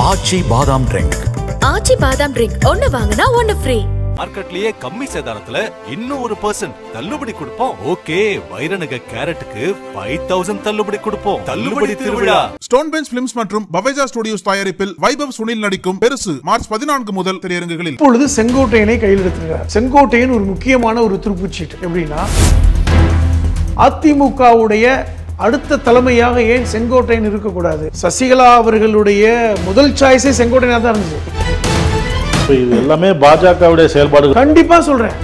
ஆச்சி பாதாம் ட்ரிங்க். ஆச்சி பாதாம் ட்ரிங்க் ஒன்னு வாங்குனா ஒன்னு ஃப்ரீ. மார்க்கெட்லயே கம்மி சேதாரத்துல இன்னும் 1% தள்ளுபடி கொடுப்போம். ஓகே, வைரநக கேரட்டுக்கு 5000 தள்ளுபடி கொடுப்போம். தள்ளுபடி திருவிழா. ஸ்டோன் பெஞ்ச் பிலிம்ஸ் மற்றும் பவேஜா ஸ்டுடியோஸ் தயாரிப்பில் வைபவ் சுனில் நடிக்கும் பெருசு மார்ச் 14 முதல் திரையரங்குகளில். இப்பொழுது செங்கோட்டையனை கையில் எடுத்திருக்கிறார். செங்கோட்டையன் ஒரு முக்கியமான ஒரு துருப்புச்சீட்டு. எப்படின்னா, அதிமுகவுடைய அடுத்த தலைமையாக ஏன் செங்கோட்டையன் இருக்கக்கூடாது? சசிகலா அவர்களுடைய முதல் சாய்ஸே செங்கோட்டையனா தான் இருந்துச்சு. இது எல்லாமே பாஜகவுடைய செயல்பாடு. கண்டிப்பா சொல்றேன்.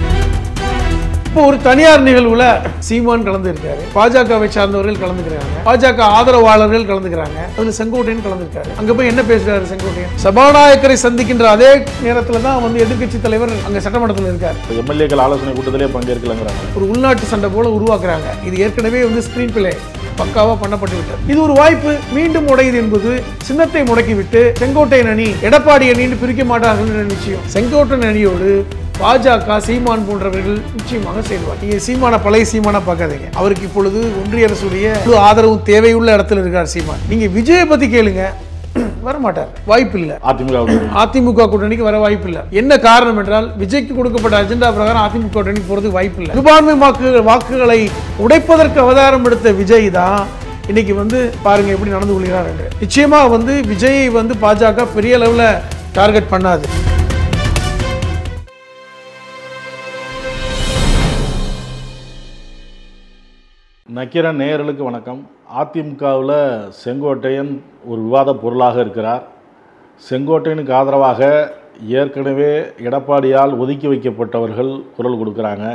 இப்போ ஒரு தனியார் நிகழ்வுல சீமான் கலந்துருக்காரு, பாஜகவை சார்ந்தவர்கள் கலந்துக்கிறாங்க, பாஜக ஆதரவாளர்கள் கலந்துக்கிறாங்க, அதுல செங்கோட்டையன் கலந்துருக்காரு. அங்க போய் என்ன பேசுறாரு செங்கோட்டையன்? சபாநாயகரை சந்திக்கின்ற அதே நேரத்துல தான் வந்து எதிர்கட்சி தலைவர் அங்க சட்டமன்றத்தில் இருக்காரு. எம்எல்ஏக்கள் ஆலோசனை கூட்டத்திலே பங்கேற்கலாங்கிறாங்க. ஒரு உள்நாட்டு சண்டை போல உருவாக்குறாங்க. இது ஏற்கனவே வந்து ஸ்கிரீன் பிளே பக்காவா பண்ணப்பட்டு விட்டது. இது ஒரு வாய்ப்பு. மீண்டும் உடையது என்பது சின்னத்தை முடக்கிவிட்டு செங்கோட்டையன் அணி எடப்பாடி அணின்னு பிரிக்க மாட்டார்கள் என்ற நிச்சயம். செங்கோட்டையன் அணியோடு பாஜக சீமான் போன்றவர்கள் நிச்சயமாக சேருவார். நீங்க சீமான பழைய சீமானா பார்க்காதீங்க. அவருக்கு இப்பொழுது ஒன்றிய அரசுடைய ஆதரவு தேவையுள்ள இடத்துல இருக்கார் சீமான். நீங்க விஜய பத்தி கேளுங்க, வரமாட்டார். வாய்ப்பு இல்ல. அதிமுக கூட்டணிக்கு வர வாய்ப்பு இல்ல. என்ன காரணம் என்றால், விஜய்க்கு கொடுக்கப்பட்ட அஜெண்டா பிரகாரம் அதிமுக கூட்டணி போறதுக்கு வாய்ப்பு இல்ல. சிறுபான்மை வாக்குகளை உடைப்பதற்கு அவதாரம் எடுத்த விஜய் தான் இன்னைக்கு வந்து பாருங்க எப்படி நடந்து கொள்கிறார் என்று. நிச்சயமா வந்து விஜயை வந்து பாஜக பெரிய அளவுல டார்கெட் பண்ணாது. நக்கீரன் நேயர்களுக்கு வணக்கம். அதிமுகவில் செங்கோட்டையன் ஒரு விவாத பொருளாக இருக்கிறார். செங்கோட்டையனுக்கு ஆதரவாக ஏற்கனவே எடப்பாடியால் ஒதுக்கி வைக்கப்பட்டவர்கள் குரல் கொடுக்குறாங்க.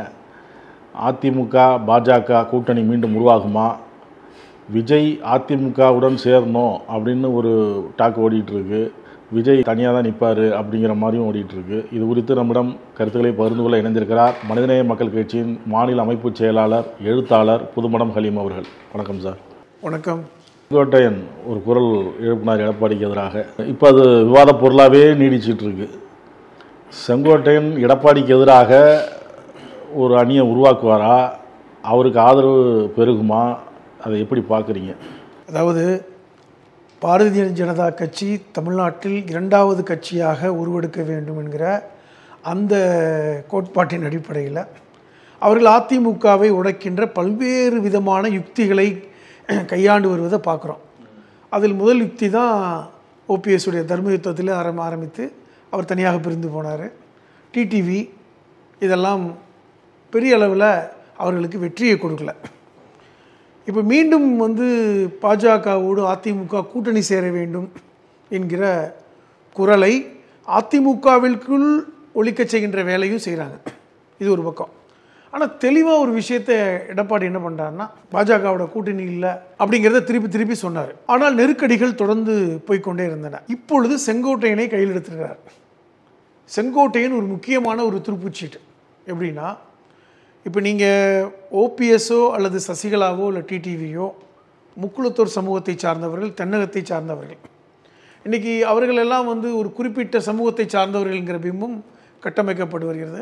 அதிமுக பாஜக கூட்டணி மீண்டும் உருவாகுமா? விஜய் அதிமுகவுடன் சேரணும் அப்படின்னு ஒரு டாக் ஓடிட்டுருக்கு. விஜய் தனியாக தான் நிற்பார் அப்படிங்கிற மாதிரியும் ஓடிட்டுருக்கு. இது குறித்து நம்மிடம் கருத்துக்களை பகிர்ந்து கொள்ள இணைந்திருக்கிறார் மனிதநேய மக்கள் கட்சியின் மாநில அமைப்பு செயலாளர், எழுத்தாளர் புதுமடம் ஹலீம் அவர்கள். வணக்கம் சார். வணக்கம். செங்கோட்டையன் ஒரு குரல் எழுப்பினார் எடப்பாடிக்கு எதிராக. இப்போ அது விவாத பொருளாகவே நீடிச்சிட்டு இருக்கு. செங்கோட்டையன் எடப்பாடிக்கு எதிராக ஒரு அணியை உருவாக்குவாரா? அவருக்கு ஆதரவு பெருகுமா? அதை எப்படி பார்க்குறீங்க? அதாவது, பாரதிய ஜனதா கட்சி தமிழ்நாட்டில் 2வது கட்சியாக உருவெடுக்க வேண்டும் என்கிற அந்த கோட்பாட்டின் அடிப்படையில் அவர்கள் அதிமுகவை உடைக்கின்ற பல்வேறு விதமான யுக்திகளை கையாண்டு வருவதை பார்க்குறோம். அதில் முதல் யுக்தி தான் ஓபிஎஸ் உடைய தர்ம யுத்தத்தில் ஆரம்பித்து அவர் தனியாக பிரிந்து போனார். டிடிவி இதெல்லாம் பெரிய அளவில் அவர்களுக்கு வெற்றியை கொடுக்கல. இப்போ மீண்டும் வந்து பாஜகவோடு அதிமுக கூட்டணி சேர வேண்டும் என்கிற குரலை அதிமுகவிற்குள் ஒழிக்க செய்கின்ற வேலையும் செய்கிறாங்க. இது ஒரு பக்கம். ஆனால் தெளிவாக ஒரு விஷயத்தை எடப்பாடி என்ன பண்ணுறாருன்னா, பாஜகவோட கூட்டணி இல்லை அப்படிங்கிறத திருப்பி சொன்னார். ஆனால் நெருக்கடிகள் தொடர்ந்து போய்கொண்டே இருந்தன. இப்பொழுது செங்கோட்டையனை கையில் எடுத்திருக்கிறார். செங்கோட்டையன் ஒரு முக்கியமான ஒரு துருப்புச்சீட்டு. எப்படின்னா, இப்போ நீங்கள் ஓபிஎஸ்ஓ அல்லது சசிகலாவோ இல்லை டிடிவியோ முக்குளத்தூர் சமூகத்தை சார்ந்தவர்கள், தென்னகத்தை சார்ந்தவர்கள். இன்றைக்கி அவர்கள் எல்லாம் வந்து ஒரு குறிப்பிட்ட சமூகத்தை சார்ந்தவர்கள்ங்கிற பிம்பம் கட்டமைக்கப்பட்டு வருகிறது.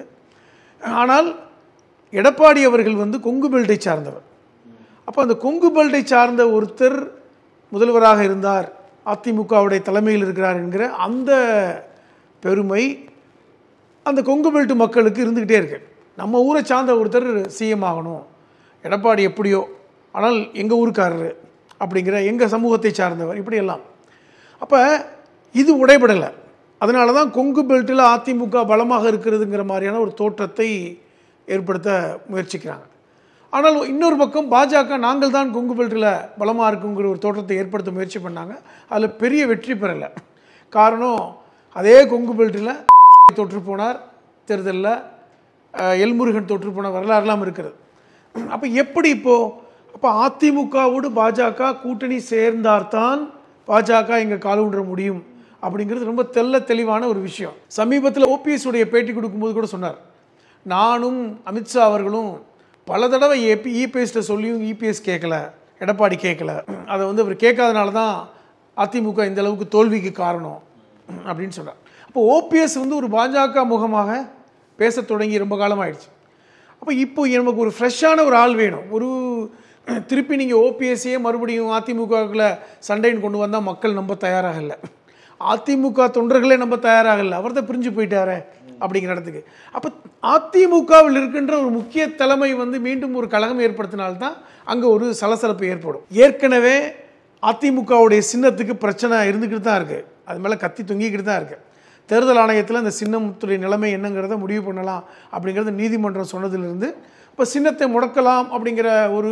ஆனால் எடப்பாடி அவர்கள் வந்து கொங்கு பெல்ட்டை சார்ந்தவர். அப்போ அந்த கொங்கு பெல்ட்டை சார்ந்த ஒருத்தர் முதல்வராக இருந்தார், அதிமுகவுடைய தலைமையில் இருக்கிறார் என்கிற அந்த பெருமை அந்த கொங்கு பெல்ட் மக்களுக்கு இருந்துக்கிட்டே இருக்கு. நம்ம ஊரை சார்ந்த ஒருத்தர் சிஎம் ஆகணும், எடப்பாடி எப்படியோ ஆனால் எங்கள் ஊருக்காரர் அப்படிங்கிற எங்கள் சமூகத்தை சார்ந்தவர், இப்படியெல்லாம். அப்போ இது உடைபடலை. அதனால தான் கொங்கு பெல்ட்டில் அதிமுக பலமாக இருக்கிறதுங்கிற மாதிரியான ஒரு தோற்றத்தை ஏற்படுத்த முயற்சிக்கிறாங்க. ஆனால் இன்னொரு பக்கம் பாஜக நாங்கள் தான் கொங்கு பெல்ட்டில் பலமாக இருக்குங்கிற ஒரு தோற்றத்தை ஏற்படுத்த முயற்சி பண்ணாங்க. அதில் பெரிய வெற்றி பெறலை. காரணம், அதே கொங்கு பெல்ட்டில் தொற்று போனார் தேர்தலில், எல்முருகன் தொற்று போன வரலாறுலாம் இருக்கிறது. அப்போ எப்படி அப்போ அதிமுகவோடு பாஜக கூட்டணி சேர்ந்தால்தான் பாஜக இங்கே காலூன்ற முடியும் அப்படிங்கிறது ரொம்ப தெளிவான ஒரு விஷயம். சமீபத்தில் ஓபிஎஸ் உடைய பேட்டி கொடுக்கும்போது கூட சொன்னார், நானும் அமித்ஷா அவர்களும் பல தடவை இபிஎஸ்ட சொல்லியும் இபிஎஸ் கேட்கல, எடப்பாடி கேட்கல, அதை வந்து அவர் கேட்காதனால தான் அதிமுக இந்த அளவுக்கு தோல்விக்கு காரணம் அப்படின்னு சொல்கிறார். அப்போ ஓபிஎஸ் வந்து ஒரு பாஜக முகமாக பேச தொடங்கி ரொம்ப காலம் ஆயிடுச்சு. அப்போ இப்போ நமக்கு ஒரு ஃப்ரெஷ்ஷான ஒரு ஆள் வேணும். ஒரு திருப்பி நீங்கள் ஓபிஎஸ்ஸையே மறுபடியும் அதிமுகவில் சண்டைன்னு கொண்டு வந்தால் மக்கள் நம்ப தயாராக இல்லை. அதிமுக தொண்டர்களே நம்ம தயாராகல, அவர் தான் பிரிஞ்சு போயிட்டாரே அப்படிங்கிற இடத்துக்கு. அப்போ அதிமுகவில் இருக்கின்ற ஒரு முக்கிய தலைமை வந்து மீண்டும் ஒரு கழகம் ஏற்படுத்தினால்தான் அங்கே ஒரு சலசலப்பு ஏற்படும். ஏற்கனவே அதிமுகவுடைய சின்னத்துக்கு பிரச்சனை இருந்துக்கிட்டு தான் இருக்குது, அது மேலே கத்தி தொங்கிக்கிட்டு தான் இருக்குது. தேர்தல் ஆணையத்தில் அந்த சின்னத்துடைய நிலைமை என்னங்கிறத முடிவு பண்ணலாம் அப்படிங்கிறத நீதிமன்றம் சொன்னதிலிருந்து இப்போ சின்னத்தை முடக்கலாம் அப்படிங்கிற ஒரு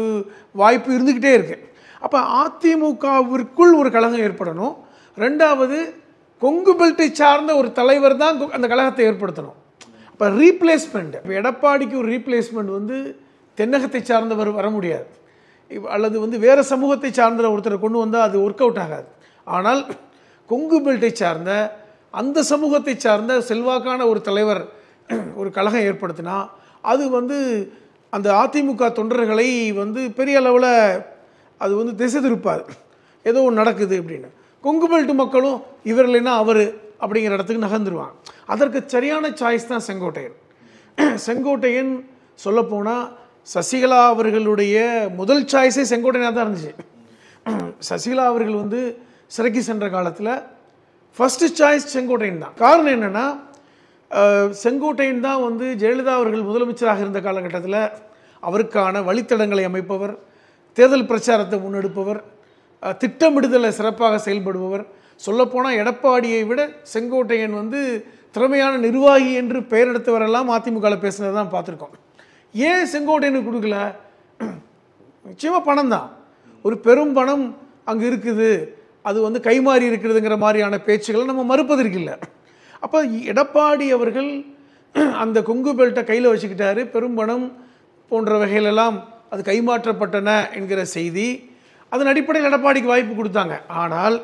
வாய்ப்பு இருந்துக்கிட்டே இருக்குது. அப்போ அதிமுகவிற்குள் ஒரு கழகம் ஏற்படணும். ரெண்டாவது, கொங்கு பெல்ட்டை சார்ந்த ஒரு தலைவர் தான் அந்த கழகத்தை ஏற்படுத்தணும். அப்போ ரீப்ளேஸ்மெண்ட், இப்போ எடப்பாடிக்கு ஒரு ரீப்ளேஸ்மெண்ட் வந்து தென்னகத்தை சார்ந்தவர் வர முடியாது, அல்லது வந்து வேறு சமூகத்தை சார்ந்த ஒருத்தரை கொண்டு வந்தால் அது ஒர்க் அவுட் ஆகாது. ஆனால் கொங்கு பெல்ட்டை சார்ந்த அந்த சமூகத்தை சார்ந்த செல்வாக்கான ஒரு தலைவர் ஒரு கழகம் ஏற்படுத்தினா அது வந்து அந்த அதிமுக தொண்டர்களை வந்து பெரிய அளவில் அது வந்து திசை திருப்பாது. ஏதோ ஒன்று நடக்குது அப்படின்னு கொங்கு பெல்ட் மக்களும் இவர் இல்லைன்னா அவர் அப்படிங்கிற இடத்துக்கு நகர்ந்துருவாங்க. அதற்கு சரியான சாய்ஸ் தான் செங்கோட்டையன். செங்கோட்டையன் சொல்லப்போனால் சசிகலா அவர்களுடைய முதல் சாய்ஸே செங்கோட்டையனாக தான் இருந்துச்சு. சசிகலா அவர்கள் வந்து சிறைக்கு சென்ற காலத்தில் ஃபஸ்ட்டு சாய்ஸ் செங்கோட்டையன் தான். காரணம் என்னென்னா, செங்கோட்டையன் தான் வந்து ஜெயலலிதா அவர்கள் முதலமைச்சராக இருந்த காலகட்டத்தில் அவருக்கான வழித்தடங்களை அமைப்பவர், தேர்தல் பிரச்சாரத்தை முன்னெடுப்பவர், திட்டமிடுதலை சிறப்பாக செயல்படுபவர். சொல்லப்போனால் எடப்பாடியை விட செங்கோட்டையன் வந்து திறமையான நிர்வாகி என்று பெயர் எடுத்தவரெல்லாம் அதிமுகவில் பேசுனது தான் பார்த்துருக்கோம். ஏன் செங்கோட்டையனுக்கு கொடுக்கல? நிச்சயமாக பணம் தான், ஒரு பெரும் பணம் அங்கே இருக்குது, அது வந்து கைமாறி இருக்கிறதுங்கிற மாதிரியான பேச்சுகளை நம்ம மறுப்பதற்கு இல்லை. அப்போ எடப்பாடி அவர்கள் அந்த கொங்கு பெல்ட்டை கையில் வச்சுக்கிட்டாரு, பெரும் பணம் போன்ற வகையிலெல்லாம் அது கைமாற்றப்பட்டன என்கிற செய்தி, அதன் அடிப்படையில் எடப்பாடிக்கு வாய்ப்பு கொடுத்தாங்க. ஆனால்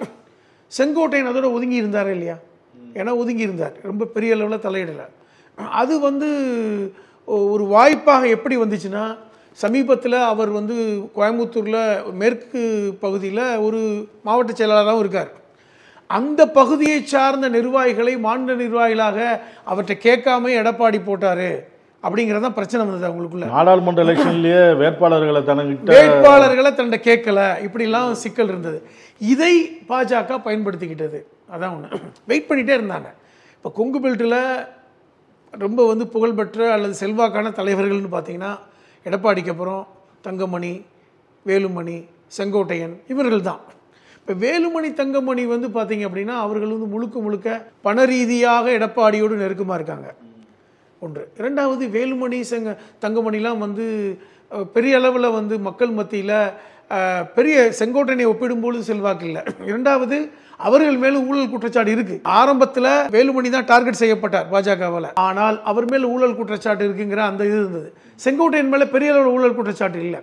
செங்கோட்டையன் அதோட ஒதுங்கி இருந்தாரே இல்லையா? ஏன்னா ஒதுங்கி இருந்தார், ரொம்ப பெரிய அளவில் தலையிடலை. அது வந்து ஒரு வாய்ப்பாக எப்படி வந்துச்சுன்னா, சமீபத்தில் அவர் வந்து கோயம்புத்தூரில் மேற்கு பகுதியில் ஒரு மாவட்ட செயலாளராகவும் இருக்கார். அந்த பகுதியை சார்ந்த நிர்வாகிகளை மாநில நிர்வாகிகளாக அவற்றை கேட்காம எடப்பாடி போட்டார் அப்படிங்கிறதான் பிரச்சனை வந்தது அவங்களுக்குள்ள. நாடாளுமன்ற எலெக்ஷன்லேயே வேட்பாளர்களை தன்னை கேட்கல, இப்படிலாம் சிக்கல் இருந்தது. இதை பாஜக பயன்படுத்திக்கிட்டது. அதான் ஒன்று, வெயிட் பண்ணிகிட்டே இருந்தாங்க. இப்போ கொங்கு பெல்ட்டில் ரொம்ப வந்து புகழ்பெற்ற அல்லது செல்வாக்கான தலைவர்கள்னு பார்த்தீங்கன்னா எடப்பாடிக்கு அப்புறம் தங்கமணி, வேலுமணி, செங்கோட்டையன், இவர்கள் தான். இப்போ வேலுமணி, தங்கமணி வந்து பார்த்தீங்க அப்படின்னா அவர்கள் வந்து முழுக்க பண ரீதியாக எடப்பாடியோடு நெருக்கமாக இருக்காங்க, ஒன்று. இரண்டாவது, வேலுமணி தங்கமணிலாம் வந்து பெரிய அளவில் வந்து மக்கள் மத்தியில் பெரிய செங்கோட்டையனை ஒப்பிடும்போது செல்வாக்கு இல்லை. இரண்டாவது, அவர்கள் மேலும் ஊழல் குற்றச்சாட்டு இருக்கு. ஆரம்பத்தில் வேலுமணி தான் டார்கெட் செய்யப்பட்டார் பாஜகவால், ஆனால் அவர் மேல் ஊழல் குற்றச்சாட்டு இருக்குங்கிற அந்த இது இருந்தது. செங்கோட்டையன் மேலே பெரிய அளவில் ஊழல் குற்றச்சாட்டு இல்லை.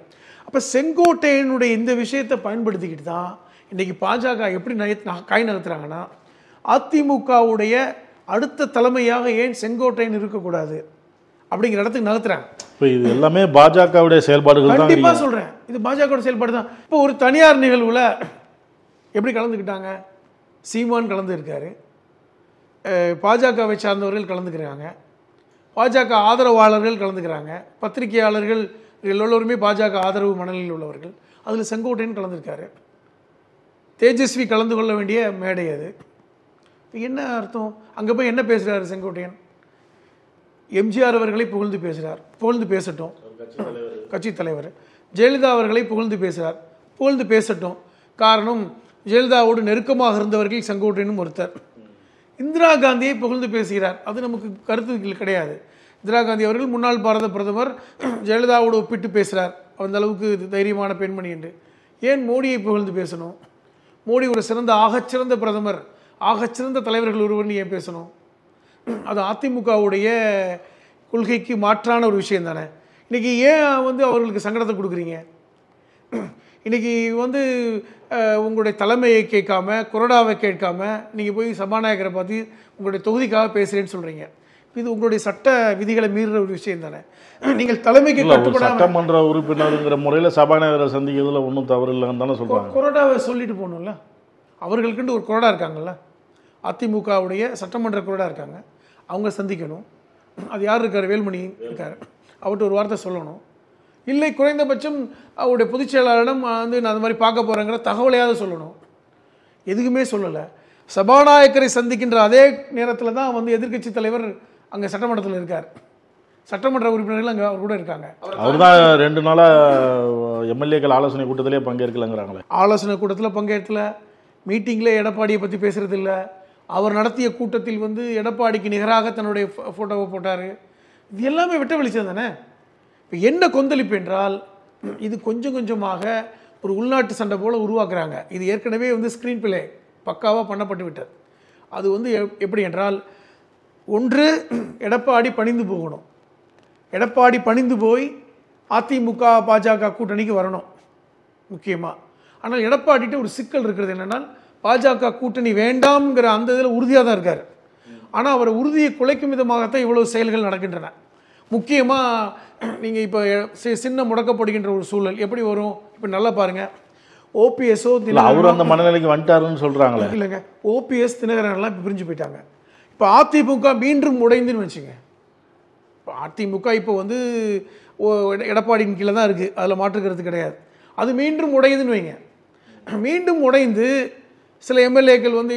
அப்போ செங்கோட்டையனுடைய இந்த விஷயத்தை பயன்படுத்திக்கிட்டு தான் இன்றைக்கி பாஜக எப்படி காய் நகர்த்துறாங்கன்னா, அதிமுகவுடைய அடுத்த தலைமையாக ஏன் செங்கோட்டையன் இருக்கக்கூடாது அப்படிங்கிற இடத்துக்கு நகர்த்துறாங்க. இப்போ இது எல்லாமே பாஜகவுடைய செயல்பாடுகள் தான். கண்டிப்பாக சொல்கிறேன், இது பாஜகவுடைய செயல்பாடு தான். இப்போ ஒரு தனியார் நிகழ்வில் எப்படி கலந்துக்கிட்டாங்க? சீமான் கலந்து இருக்காரு, பாஜகவை சார்ந்தவர்கள் கலந்துக்கிறாங்க, பாஜக ஆதரவாளர்கள் கலந்துக்கிறாங்க, பத்திரிகையாளர்கள் எல்லோருமே பாஜக ஆதரவு மனநிலையில் உள்ளவர்கள். அதில் செங்கோட்டையன் கலந்துருக்காரு. தேஜஸ்வி கலந்து கொள்ள வேண்டிய மேடை அது. என்ன அர்த்தம்? அங்கே போய் என்ன பேசுகிறாரு செங்கோட்டையன்? எம்ஜிஆர் அவர்களை புகழ்ந்து பேசுகிறார், புகழ்ந்து பேசட்டும். கட்சி தலைவர் ஜெயலலிதா அவர்களை புகழ்ந்து பேசுகிறார், புகழ்ந்து பேசட்டும். காரணம், ஜெயலலிதாவோடு நெருக்கமாக இருந்தவர்கள் செங்கோட்டையனும் ஒருத்தர். இந்திரா காந்தியை புகழ்ந்து பேசுகிறார், அது நமக்கு கருத்து கிடையாது. இந்திரா காந்தி அவர்கள் முன்னாள் பாரத பிரதமர், ஜெயலலிதாவோடு ஒப்பிட்டு பேசுகிறார், அந்த அளவுக்கு தைரியமான பெண்மணி என்று. ஏன் மோடியை புகழ்ந்து பேசணும்? மோடி ஒரு ஆகச்சிறந்த பிரதமர், ஆகச்சிறந்த தலைவர்கள் ஒருவர்னு ஏன் பேசணும்? அது அதிமுகவுடைய கொள்கைக்கு மாற்றான ஒரு விஷயம் தானே. இன்றைக்கி ஏன் வந்து அவர்களுக்கு சங்கடத்தை கொடுக்குறீங்க? இன்றைக்கி வந்து உங்களுடைய தலைமையை கேட்காம, கொறடாவை கேட்காம நீங்கள் போய் சபாநாயகரை பார்த்து உங்களுடைய தொகுதிக்காக பேசுகிறேன்னு சொல்கிறீங்க. இது உங்களுடைய சட்ட விதிகளை மீறுற ஒரு விஷயம் தானே. நீங்கள் தலைமைக்கு சட்டமன்ற உறுப்பினருங்கிற முறையில் சபாநாயகரை சந்திக்கிறதுல ஒன்றும் தவறு இல்லைன்னு தானே சொல்கிறாங்க. கொறடாவை சொல்லிட்டு போகணும்ல, அவர்களுக்குன்ட்டு ஒரு கொறடா இருக்காங்கல்ல, அதிமுகவுடைய சட்டமன்ற கொறடா இருக்காங்க, அவங்க சந்திக்கணும். அது யார் இருக்கார்? வேலுமணி இருக்கார், அவர்கிட்ட ஒரு வார்த்தை சொல்லணும். இல்லை குறைந்தபட்சம் அவருடைய பொதுச் செயலாளரிடம் வந்து நான் அந்த மாதிரி பார்க்க போகிறேங்கிற தகவலையாவது சொல்லணும். எதுக்குமே சொல்லலை. சபாநாயகரை சந்திக்கின்ற அதே நேரத்தில் தான் வந்து எதிர்க்கட்சி தலைவர் அங்கே சட்டமன்றத்தில் இருக்கார். சட்டமன்ற உறுப்பினர்கள் அங்கே அவர் கூட இருக்காங்க. அவர் தான் 2 நாளாக எம்எல்ஏக்கள் ஆலோசனை கூட்டத்திலே பங்கேற்கலங்கிறாங்களே. ஆலோசனை கூட்டத்தில் பங்கேற்கல, மீட்டிங்கில் எடப்பாடியை பற்றி பேசுறது இல்லை. அவர் நடத்திய கூட்டத்தில் வந்து எடப்பாடிக்கு நிகராக தன்னுடைய ஃபோட்டோவை போட்டார். இது எல்லாமே வெட்ட வெளிச்சம் தானே. இப்போ என்ன கொந்தளிப்பு என்றால், இது கொஞ்சம் கொஞ்சமாக ஒரு உள்நாட்டு சண்டை போல் உருவாக்குறாங்க. இது ஏற்கனவே வந்து ஸ்க்ரீன் பிளே பக்காவாக பண்ணப்பட்டு விட்டது. அது வந்து எப்படி என்றால், ஒன்று எடப்பாடி பணிந்து போகணும். எடப்பாடி பணிந்து போய் அதிமுக பாஜக கூட்டணிக்கு வரணும் முக்கியமாக. ஆனால் எடப்பாடிகிட்ட ஒரு சிக்கல் இருக்கிறது என்னென்னா, பாஜக கூட்டணி வேண்டாம்ங்கிற அந்த இதில் உறுதியாக தான் இருக்கார். ஆனால் அவர் உறுதியை குலைக்கும் விதமாகத்தான் இவ்வளவு செயல்கள் நடக்கின்றன. முக்கியமாக நீங்கள் இப்போ சின்ன முடக்கப்படுகின்ற ஒரு சூழல் எப்படி வரும்? இப்போ நல்லா பாருங்கள், ஓபிஎஸ்ஓ அவர் அந்த மனநிலைக்கு வந்துட்டாருன்னு சொல்கிறாங்களே. இல்லைங்க, ஓபிஎஸ் தினகரன்லாம் இப்போ பிரிஞ்சு போயிட்டாங்க. இப்போ அதிமுக மீண்டும் உடைந்துன்னு வச்சுங்க. இப்போ அதிமுக இப்போ வந்து எடப்பாடியின் கீழே தான் இருக்குது, அதில் மாற்றுக்கிறது கிடையாது. அது மீண்டும் உடையுதுன்னு வைங்க. மீண்டும் உடைந்து சில எம்எல்ஏக்கள் வந்து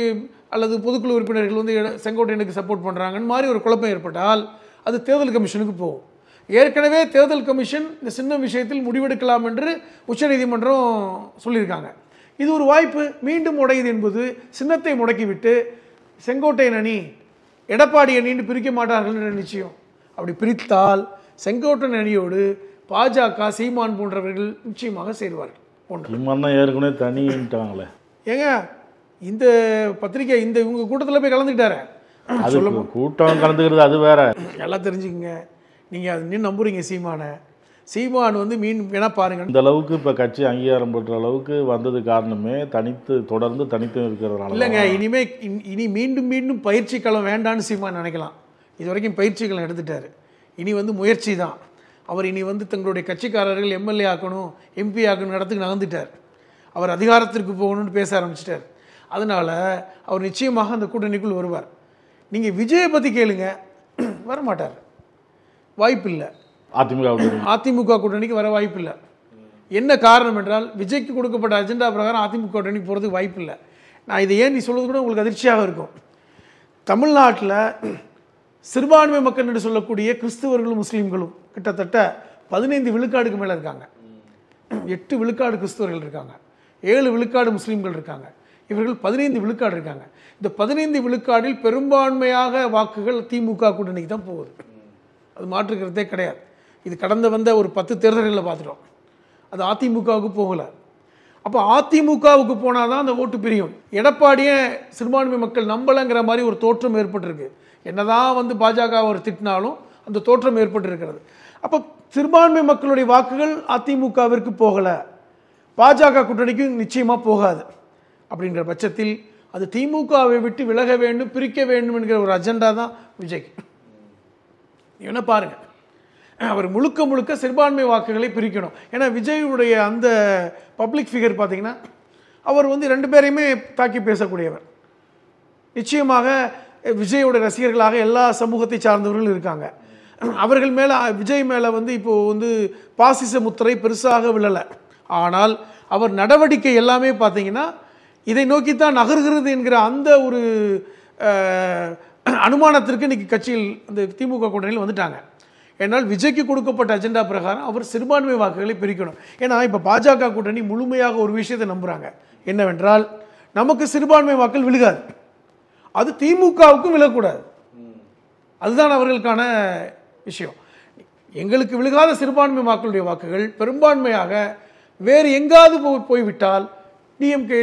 அல்லது பொதுக்குழு உறுப்பினர்கள் வந்து செங்கோட்டையனுக்கு சப்போர்ட் பண்ணுறாங்கன்னு மாதிரி ஒரு குழப்பம் ஏற்பட்டால் அது தேர்தல் கமிஷனுக்கு போகும். ஏற்கனவே தேர்தல் கமிஷன் இந்த சின்ன விஷயத்தில் முடிவெடுக்கலாம் என்று உச்சநீதிமன்றம் சொல்லியிருக்காங்க. இது ஒரு வாய்ப்பு. மீண்டும் உடையுது என்பது சின்னத்தை முடக்கிவிட்டு செங்கோட்டையன் அணி எடப்பாடி அணின்னு பிரிக்க மாட்டார்கள் என்ற நிச்சயம். அப்படி பிரித்தால் செங்கோட்டையன் அணியோடு பாஜக சீமான் போன்றவர்கள் நிச்சயமாக சேருவார்கள். சீமான் தான் ஏற்கனவே தனிட்டாங்களே. ஏங்க இந்த பத்திரிகை இந்த இவங்க கூட்டத்தில் போய் கலந்துக்கிட்டாரு. அது கூட்டம் கலந்துக்கிறது அது வேற. எல்லாம் தெரிஞ்சுக்கங்க. நீங்கள் அது இன்னும் நம்புறீங்க சீமானை. சீமான் வந்து மீன் வேணா பாருங்க. இந்த அளவுக்கு இப்போ கட்சி அங்கீகாரம் பெற்ற அளவுக்கு வந்தது காரணமே தொடர்ந்து தனித்து இருக்கிறதுனால இல்லைங்க. இனி மீண்டும் மீண்டும் பயிற்சி களம் வேண்டான்னு சீமான் நினைக்கலாம். இது வரைக்கும் பயிற்சி களம் எடுத்துட்டாரு. இனி வந்து முயற்சி தான். அவர் இனி வந்து தங்களுடைய கட்சிக்காரர்கள் எம்எல்ஏ ஆக்கணும், எம்பி ஆக்கணும் இடத்துக்கு நகர்ந்துட்டார். அவர் அதிகாரத்திற்கு போகணும்னு பேச ஆரம்பிச்சிட்டார். அதனால் அவர் நிச்சயமாக அந்த கூட்டணிக்குள் வருவார். நீங்கள் விஜயை பற்றி கேளுங்க, வரமாட்டார். வாய்ப்பு இல்லை. அதிமுக கூட்டணிக்கு வர வாய்ப்பு இல்லை. என்ன காரணம் என்றால், விஜய்க்கு கொடுக்கப்பட்ட அஜெண்டா பிரகாரம் அதிமுக கூட்டணிக்கு போகிறதுக்கு வாய்ப்பு இல்லை. நான் இதை ஏன் நீ சொல்வது கூட உங்களுக்கு அதிர்ச்சியாக இருக்கும். தமிழ்நாட்டில் சிறுபான்மை மக்கள் என்று சொல்லக்கூடிய கிறிஸ்துவர்களும் முஸ்லீம்களும் கிட்டத்தட்ட 15 விழுக்காடுக்கு மேலே இருக்காங்க. 8 விழுக்காடு கிறிஸ்துவர்கள் இருக்காங்க, 7 விழுக்காடு முஸ்லீம்கள் இருக்காங்க. இவர்கள் 15 விழுக்காடு இருக்காங்க. இந்த 15 விழுக்காடில் பெரும்பான்மையாக வாக்குகள் திமுக கூட்டணிக்கு தான் போகுது. அது மாற்றுக்கிறதே கிடையாது. இது கடந்த வந்த ஒரு 10 தேர்தல்களில் பார்த்துட்டோம். அது அதிமுகவுக்கு போகலை. அப்போ அதிமுகவுக்கு போனால் தான் அந்த ஓட்டு பிரியும். எடப்பாடியே சிறுபான்மை மக்கள் நம்பலைங்கிற மாதிரி ஒரு தோற்றம் ஏற்பட்டிருக்கு. என்னதான் வந்து பாஜக அவர் திட்டினாலும் அந்த தோற்றம் ஏற்பட்டிருக்கிறது. அப்போ சிறுபான்மை மக்களுடைய வாக்குகள் அதிமுகவிற்கு போகலை, பாஜக கூட்டணிக்கு நிச்சயமாக போகாது. அப்படிங்கிற பட்சத்தில் அது திமுகவை விட்டு விலக வேண்டும், பிரிக்க வேண்டும் என்கிற ஒரு அஜெண்டா தான் விஜய். என்ன பாருங்க, அவர் முழுக்க சிறுபான்மை வாக்குகளை பிரிக்கணும். ஏன்னா விஜயுடைய அந்த பப்ளிக் ஃபிகர் பார்த்தீங்கன்னா, அவர் வந்து 2 பேரையுமே தாக்கி பேசக்கூடியவர். நிச்சயமாக விஜயோட ரசிகர்களாக எல்லா சமூகத்தை சார்ந்தவர்கள் இருக்காங்க. அவர்கள் மேலே விஜய் மேலே வந்து இப்போது வந்து பாசிச முத்திரை பெருசாக விழலை. ஆனால் அவர் நடவடிக்கை எல்லாமே பார்த்தீங்கன்னா இதை நோக்கித்தான் நகர்கிறது என்கிற அந்த ஒரு அனுமானத்திற்கு இன்றைக்கி கட்சியில் அந்த திமுக கூட்டணியில் வந்துட்டாங்க. ஏன்னால் விஜய்க்கு கொடுக்கப்பட்ட அஜெண்டா பிரகாரம் அவர் சிறுபான்மை வாக்குகளை பிரிக்கணும். ஏன்னா இப்போ பாஜக கூட்டணி முழுமையாக ஒரு விஷயத்தை நம்புகிறாங்க, என்னவென்றால் நமக்கு சிறுபான்மை வாக்கள் விழுகாது, அது திமுகவுக்கும் விழக்கூடாது. அதுதான் அவர்களுக்கான விஷயம். எங்களுக்கு விழுகாத சிறுபான்மை வாக்களுடைய வாக்குகள் பெரும்பான்மையாக வேறு எங்காவது போய்விட்டால் டிஎம்கே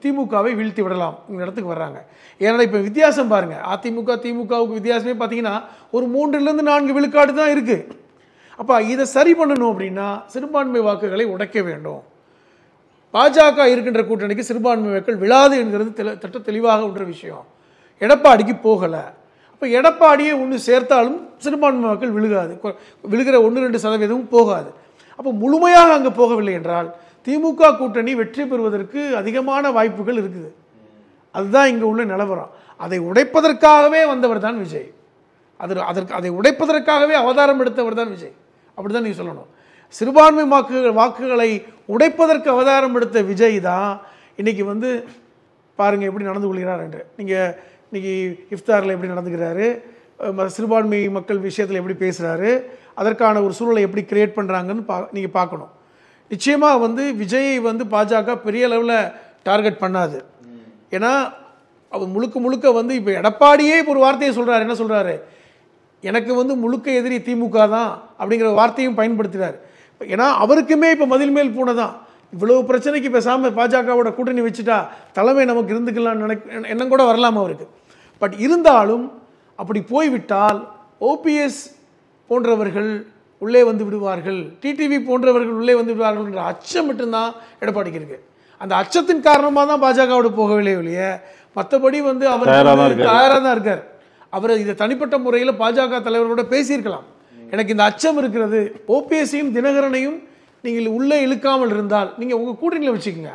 திமுகவை வீழ்த்தி விடலாம் இந்த இடத்துக்கு வர்றாங்க. ஏன்னா இப்போ வித்தியாசம் பாருங்கள், அதிமுக திமுகவுக்கு வித்தியாசமே பார்த்தீங்கன்னா ஒரு 3லிருந்து 4 விழுக்காடு தான் இருக்குது. அப்போ இதை சரி பண்ணணும் அப்படின்னா சிறுபான்மை வாக்குகளை உடைக்க வேண்டும். பாஜக இருக்கின்ற கூட்டணிக்கு சிறுபான்மை வாக்குகள் விழாது என்கிறது திட்ட தெளிவாக உள்ள விஷயம். எடப்பாடிக்கு போகலை. அப்போ எடப்பாடியே ஒன்று சேர்த்தாலும் சிறுபான்மை வாக்குகள் விழுகாது, விழுகிற 1-2% போகாது. அப்போ முழுமையாக அங்கே போகவில்லை என்றால் திமுக கூட்டணி வெற்றி பெறுவதற்கு அதிகமான வாய்ப்புகள் இருக்குது. அதுதான் இங்கே உள்ள நிலவரம். அதை உடைப்பதற்காகவே வந்தவர் தான் விஜய். அதை உடைப்பதற்காகவே அவதாரம் எடுத்தவர் தான் விஜய். அப்படி தான் நீங்கள் சொல்லணும். சிறுபான்மை வாக்குகளை உடைப்பதற்கு அவதாரம் எடுத்த விஜய் தான் இன்றைக்கி வந்து பாருங்கள் எப்படி நடந்து கொள்கிறார் என்று. நீங்கள் இன்றைக்கி இஃப்தாரில் எப்படி நடந்துக்கிறாரு, சிறுபான்மை மக்கள் விஷயத்தில் எப்படி பேசுகிறாரு, அதற்கான ஒரு சூழலை எப்படி கிரியேட் பண்ணுறாங்கன்னு நீங்கள் பார்க்கணும். நிச்சயமாக வந்து விஜயை வந்து பாஜக பெரிய அளவில் டார்கெட் பண்ணாது. ஏன்னா அவர் முழுக்க முழுக்க வந்து இப்போ எடப்பாடியே இப்போ ஒரு வார்த்தையை சொல்கிறார். என்ன சொல்கிறாரு, எனக்கு வந்து முழுக்க எதிரி திமுக தான் அப்படிங்கிற வார்த்தையும் பயன்படுத்துகிறார். ஏன்னா அவருக்குமே இப்போ மதில் மேல் பூனை தான். இவ்வளவு பிரச்சனைக்கு பேசாமல் பாஜகவோட கூட்டணி வச்சுட்டா தலைமை நமக்கு இருந்துக்கலாம்னு எண்ணம் கூட வரலாம் அவருக்கு. பட் இருந்தாலும் அப்படி போய்விட்டால் ஓபிஎஸ் போன்றவர்கள் உள்ளே வந்து விடுவார்கள், டிடிவி போன்றவர்கள் உள்ளே வந்து விடுவார்கள் என்ற அச்சம் மட்டும்தான் எடப்பாடிக்கு இருக்கு. அந்த அச்சத்தின் காரணமாக தான் பாஜகவோட போகவில்லை ஒழிய மற்றபடி வந்து அவர் தயாராக தான் இருக்கார். அவர் இதை தனிப்பட்ட முறையில் பாஜக தலைவரோட பேசியிருக்கலாம். எனக்கு இந்த அச்சம் இருக்கிறது, ஓபிஎஸ்ஸையும் தினகரனையும் நீங்கள் உள்ளே இழுக்காமல் இருந்தால் நீங்கள் உங்கள் கூட்டணியில் வச்சுக்கோங்க,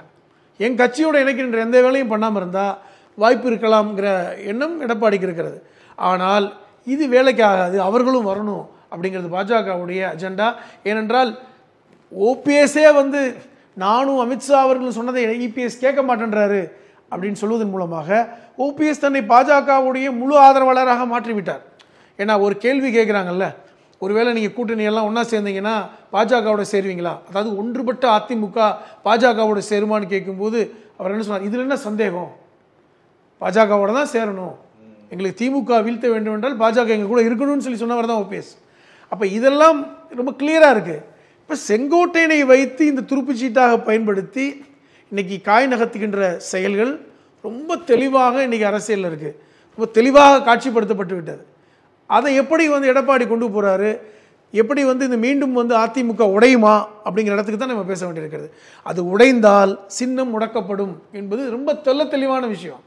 என் கட்சியோட இணைக்கின்ற எந்த வேலையும் பண்ணாமல் இருந்தால் வாய்ப்பு இருக்கலாம்ங்கிற எண்ணம் எடப்பாடிக்கு இருக்கிறது. ஆனால் இது வேலைக்கு ஆகாது, அவர்களும் வரணும் அப்படிங்கிறது பாஜகவுடைய அஜெண்டா. ஏனென்றால் ஓபிஎஸ்ஸே வந்து நானும் அமித்ஷா அவர்கள் சொன்னதை இபிஎஸ் கேட்க மாட்டேன்றாரு அப்படின்னு சொல்வதன் மூலமாக ஓபிஎஸ் தன்னை பாஜகவுடைய முழு ஆதரவாளராக மாற்றிவிட்டார். ஏன்னா ஒரு கேள்வி கேட்குறாங்கல்ல, ஒருவேளை நீங்கள் கூட்டணி எல்லாம் ஒன்றா சேர்ந்தீங்கன்னா பாஜகவோட சேருவீங்களா, அதாவது ஒன்றுபட்ட அதிமுக பாஜகவோட சேருமான்னு கேட்கும்போது அவர் என்ன சொன்னார், இதில் என்ன சந்தேகம், பாஜகவோட தான் சேரணும், எங்களுக்கு திமுக வீழ்த்த வேண்டும் என்றால் பாஜக எங்கள் கூட இருக்கணும்னு சொல்லி சொன்னவர் தான் ஓபிஎஸ். அப்போ இதெல்லாம் ரொம்ப கிளியராக இருக்குது. இப்போ செங்கோட்டையனை வைத்து இந்த துருப்புச்சீட்டாக பயன்படுத்தி இன்றைக்கி காய் நகர்த்துகின்ற செயல்கள் ரொம்ப தெளிவாக இன்றைக்கி அரசியலில் இருக்குது, ரொம்ப தெளிவாக காட்சிப்படுத்தப்பட்டு விட்டது. அதை எப்படி வந்து எடப்பாடி கொண்டு போகிறாரு, எப்படி வந்து இந்த மீண்டும் வந்து அதிமுக உடையுமா அப்படிங்கிற இடத்துக்கு தான் நம்ம பேச வேண்டியிருக்கிறது. அது உடைந்தால் சின்னம் முடக்கப்படும் என்பது ரொம்ப தெளிவான விஷயம்.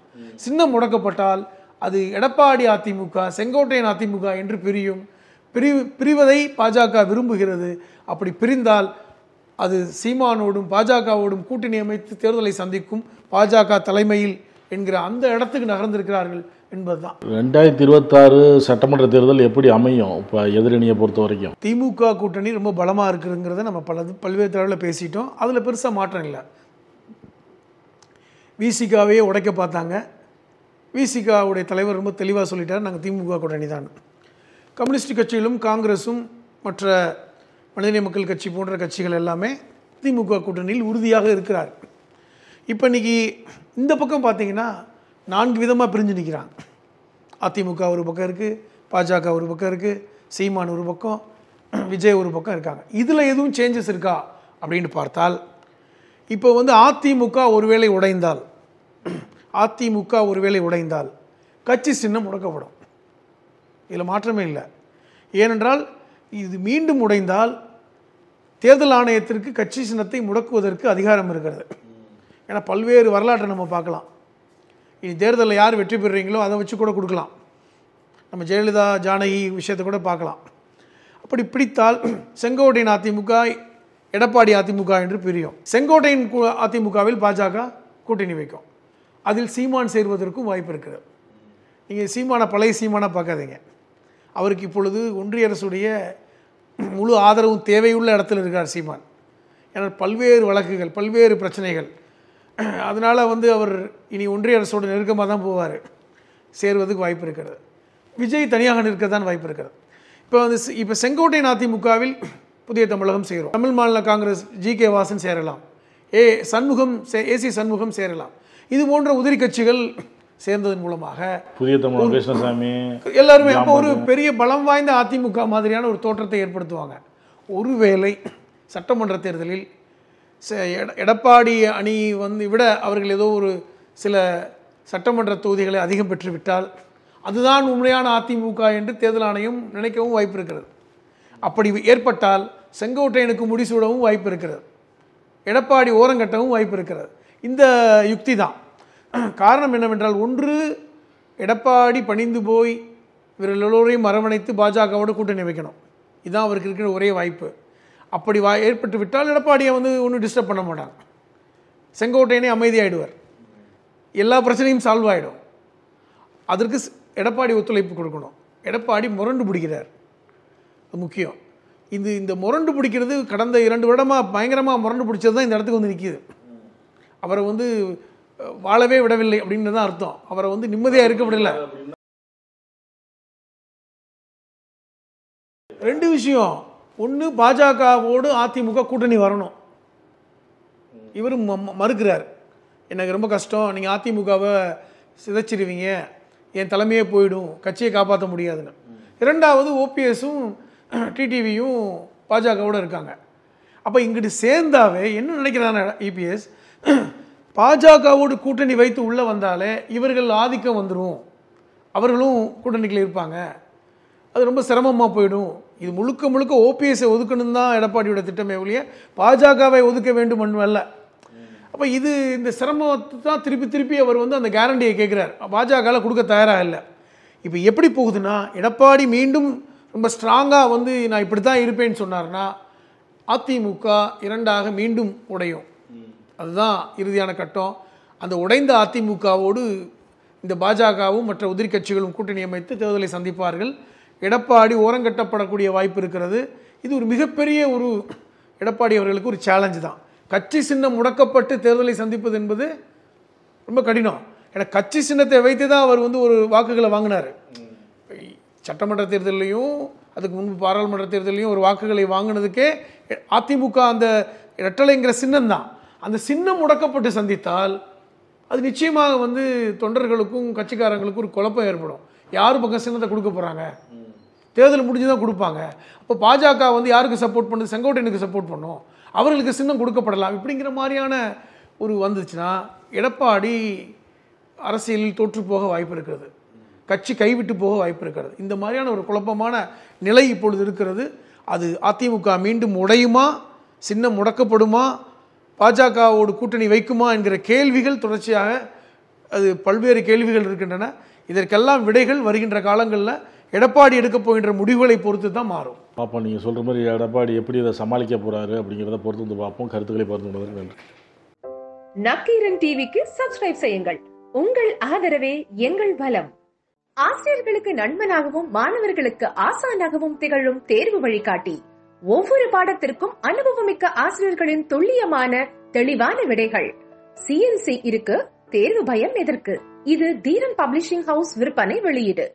சின்னம் முடக்கப்பட்டால் அது எடப்பாடி அதிமுக, செங்கோட்டையன் அதிமுக என்று பிரிவதை பாஜக விரும்புகிறது. அப்படி பிரிந்தால் அது சீமானோடும் பாஜகவோடும் கூட்டணி அமைத்து தேர்தலை சந்திக்கும் பாஜக தலைமையில் என்கிற அந்த இடத்துக்கு நகர்ந்திருக்கிறார்கள் என்பதுதான். 2026 சட்டமன்ற தேர்தல் எப்படி அமையும் இப்போ எதிரணியை பொறுத்த வரைக்கும்? திமுக கூட்டணி ரொம்ப பலமாக இருக்குங்கிறத நம்ம பல்வேறு தடவை பேசிட்டோம். அதில் பெருசாக மாற்றம் இல்லை. விசிகாவே உடைக்க பார்த்தாங்க, விசிகாவுடைய தலைவர் ரொம்ப தெளிவாக சொல்லிட்டார், நாங்கள் திமுக கூட்டணி தான். கம்யூனிஸ்ட் கட்சிகளும் காங்கிரஸும் மற்ற மனிதநேய மக்கள் கட்சி போன்ற கட்சிகள் எல்லாமே திமுக கூட்டணியில் உறுதியாக இருக்கிறார். இப்போ இன்றைக்கி இந்த பக்கம் பார்த்தீங்கன்னா 4 விதமாக பிரிஞ்சு நிற்கிறாங்க. அதிமுக ஒரு பக்கம் இருக்குது, பாஜக ஒரு பக்கம் இருக்குது, சீமான் ஒரு பக்கம், விஜய் ஒரு பக்கம் இருக்காங்க. இதில் எதுவும் சேஞ்சஸ் இருக்கா அப்படின்னு பார்த்தால், இப்போ வந்து அதிமுக ஒருவேளை உடைந்தால் கட்சி சின்னம் முடக்கப்படும், இதில் மாற்றமே இல்லை. ஏனென்றால் இது மீண்டும் உடைந்தால் தேர்தல் ஆணையத்திற்கு கட்சி சின்னத்தை முடக்குவதற்கு அதிகாரம் இருக்கிறது. ஏன்னா பல்வேறு வரலாற்றை நம்ம பார்க்கலாம். இனி தேர்தலில் யார் வெற்றி பெறுறீங்களோ அதை வச்சு கூட கொடுக்கலாம். நம்ம ஜெயலலிதா ஜானகி விஷயத்தை கூட பார்க்கலாம். அப்படி பிடித்தால் செங்கோட்டையன் அதிமுக, எடப்பாடி அதிமுக என்று பிரியும். செங்கோட்டையன் அதிமுகவில் பாஜக கூட்டணி வைக்கும். அதில் சீமான் சேர்வதற்கும் வாய்ப்பு இருக்கிறது. நீங்கள் பழைய சீமானை பார்க்காதீங்க. அவருக்கு இப்பொழுது ஒன்றிய அரசுடைய முழு ஆதரவும் தேவையுள்ள இடத்துல இருக்கார் சீமான். ஏன்னா பல்வேறு வழக்குகள், பல்வேறு பிரச்சனைகள், அதனால் வந்து அவர் இனி ஒன்றிய அரசோட நெருக்கமாக தான் போவார், சேருவதுக்கு வாய்ப்பு இருக்கிறது. விஜய் தனியாக நிற்க தான் வாய்ப்பு இருக்கிறது. இப்போ செங்கோட்டையன் அதிமுகவில் புதிய தமிழகம் சேரும், தமிழ் மாநில காங்கிரஸ் ஜி.கே. வாசன் சேரலாம், ஏசி சண்முகம் சேரலாம். இது போன்ற உதிரி கட்சிகள் சேர்ந்ததன் மூலமாக புதிய தமிழகம் கிருஷ்ணசாமி எல்லாருமே அப்போ ஒரு பெரிய பலம் வாய்ந்த அதிமுக மாதிரியான ஒரு தோற்றத்தை ஏற்படுத்துவாங்க. ஒருவேளை சட்டமன்ற தேர்தலில் எடப்பாடி அணி விட அவர்கள் ஏதோ ஒரு சில சட்டமன்ற தொகுதிகளை அதிகம் பெற்றுவிட்டால் அதுதான் உண்மையான அதிமுக என்று தேர்தல் ஆணையம் நினைக்கவும் வாய்ப்பு இருக்கிறது. அப்படி ஏற்பட்டால் செங்கோட்டையனுக்கு முடிசூடவும் வாய்ப்பு இருக்கிறது, எடப்பாடி ஓரங்கட்டவும் வாய்ப்பு இருக்கிறது. இந்த யுக்தி தான் காரணம். என்னவென்றால், ஒன்று எடப்பாடி பணிந்து போய் இவர்கள் எல்லோரையும் அரவணைத்து பாஜகவோடு கூட்டணி வைக்கணும், இதுதான் அவருக்கு இருக்கிற ஒரே வாய்ப்பு. அப்படி ஏற்பட்டு விட்டால் எடப்பாடியை ஒன்றும் டிஸ்டர்ப் பண்ண மாட்டாங்க, செங்கோட்டையனே அமைதியாகிடுவார், எல்லா பிரச்சனையும் சால்வ் ஆகிடும். அதற்கு எடப்பாடி ஒத்துழைப்பு கொடுக்கணும். எடப்பாடி முரண்டு பிடிக்கிறார், அது முக்கியம். இந்த முரண்டு பிடிக்கிறது கடந்த 2 வருடமாக பயங்கரமாக முரண்டு பிடிச்சது தான் இந்த இடத்துக்கு நிற்கிது. அவரை வாழவே விடவில்லை அப்படின்னு தான் அர்த்தம். அவரை வந்து நிம்மதியாக இருக்க விடல. 2 விஷயம். ஒன்று, பாஜகவோடு அதிமுக கூட்டணி வரணும். இவர் மறுக்கிறார். எனக்கு ரொம்ப கஷ்டம், நீங்கள் அதிமுகவை சிதைச்சிருவீங்க, என் தலைமையே போயிடும், கட்சியை காப்பாற்ற முடியாதுன்னு. 2வது, ஓபிஎஸும் டிடிவியும் பாஜகவோடு இருக்காங்க. அப்போ இங்கிட்டு சேர்ந்தாவே என்ன நினைக்கிறாங்க இபிஎஸ், பாஜகவோடு கூட்டணி வைத்து உள்ளே வந்தாலே இவர்கள் ஆதிக்கம் வந்துடும், அவர்களும் கூட்டணிகள் இருப்பாங்க, அது ரொம்ப சிரமமாக போயிடும். இது முழுக்க முழுக்க ஓபிஎஸ்ஸை ஒதுக்கணும் தான் எடப்பாடியோட திட்டமே ஒழிய பாஜகவை ஒதுக்க வேண்டும் அல்ல. அப்போ இது இந்த சிரமத்தை தான் திருப்பி திருப்பி அவர் வந்து அந்த கேரண்டியை கேட்குறார். பாஜகவில் கொடுக்க தயாராக இல்லை. இப்போ எப்படி போகுதுன்னா, எடப்பாடி மீண்டும் ரொம்ப ஸ்ட்ராங்காக வந்து நான் இப்படி தான் இருப்பேன்னு சொன்னார்னா அதிமுக 2ஆக மீண்டும் உடையும். அதுதான் இறுதியான கட்டம். அந்த உடைந்த அதிமுகவோடு இந்த பாஜகவும் மற்ற உதிரி கட்சிகளும் கூட்டணி அமைத்து தேர்தலை சந்திப்பார்கள். எடப்பாடி ஓரங்கட்டப்படக்கூடிய வாய்ப்பு இருக்கிறது. இது ஒரு மிகப்பெரிய ஒரு எடப்பாடி அவர்களுக்கு ஒரு சேலஞ்சு தான். கட்சி சின்னம் முடக்கப்பட்டு தேர்தலை சந்திப்பது என்பது ரொம்ப கடினம். ஏன்னா கட்சி சின்னத்தை வைத்து தான் அவர் வந்து ஒரு வாக்குகளை வாங்கினார். சட்டமன்ற தேர்தலையும் அதுக்கு முன்பு பாராளுமன்ற தேர்தலையும் ஒரு வாக்குகளை வாங்கினதுக்கே அதிமுக அந்த இரட்டலைங்கிற சின்னம் தான். அந்த சின்னம் முடக்கப்பட்டு சந்தித்தால் அது நிச்சயமாக வந்து தொண்டர்களுக்கும் கட்சிக்காரங்களுக்கும் ஒரு குழப்பம் ஏற்படும். யார் பக்கம் சின்னத்தை கொடுக்க போகிறாங்க, தேர்தல் முடிஞ்சு தான் கொடுப்பாங்க. அப்போ பாஜக வந்து யாருக்கு சப்போர்ட் பண்ணுது, செங்கோட்டையனுக்கு சப்போர்ட் பண்ணும், அவர்களுக்கு சின்னம் கொடுக்கப்படலாம், இப்படிங்கிற மாதிரியான ஒரு வந்துச்சுன்னா எடப்பாடி அரசியலில் தோற்று போக வாய்ப்பு இருக்கிறது, கட்சி கைவிட்டு போக வாய்ப்பு இருக்கிறது. இந்த மாதிரியான ஒரு குழப்பமான நிலை இப்பொழுது இருக்கிறது. அது அதிமுக மீண்டும் உடையுமா, சின்னம் முடக்கப்படுமா, பாஜகவோடு கூட்டணி வைக்குமா என்கிற கேள்விகள் தொடர்ச்சியாக அது பல்வேறு கேள்விகள் இருக்கின்றன. இதற்கெல்லாம் விடைகள் வருகின்ற காலங்களில் எடப்பாடி எடுக்க போகின்ற முடிவுகளை பொறுத்து தான் மாறும். பார்ப்போம். நீங்கள் சொல்கிற மாதிரி எடப்பாடி எப்படி இதை சமாளிக்க போகிறாரு அப்படிங்கிறத பொறுத்து வந்து பார்ப்போம். கருத்துக்களை பொறுத்து நன்றி. நக்கீரன் டிவிக்கு சப்ஸ்கிரைப் செய்யுங்கள். உங்கள் ஆதரவே எங்கள் பலம். ஆசிரியர்களுக்கு நண்பனாகவும் மாணவர்களுக்கு ஆசானாகவும் திகழும் தேர்வு வழிகாட்டி. ஒவ்வொரு பாடத்திற்கும் அனுபவமிக்க ஆசிரியர்களின் துல்லியமான தெளிவான விடைகள். CNC இருக்கு, தேர்வு பயம் எதற்கு? இது தீரன் பப்ளிஷிங் ஹவுஸ் விற்பனை வெளியீடு.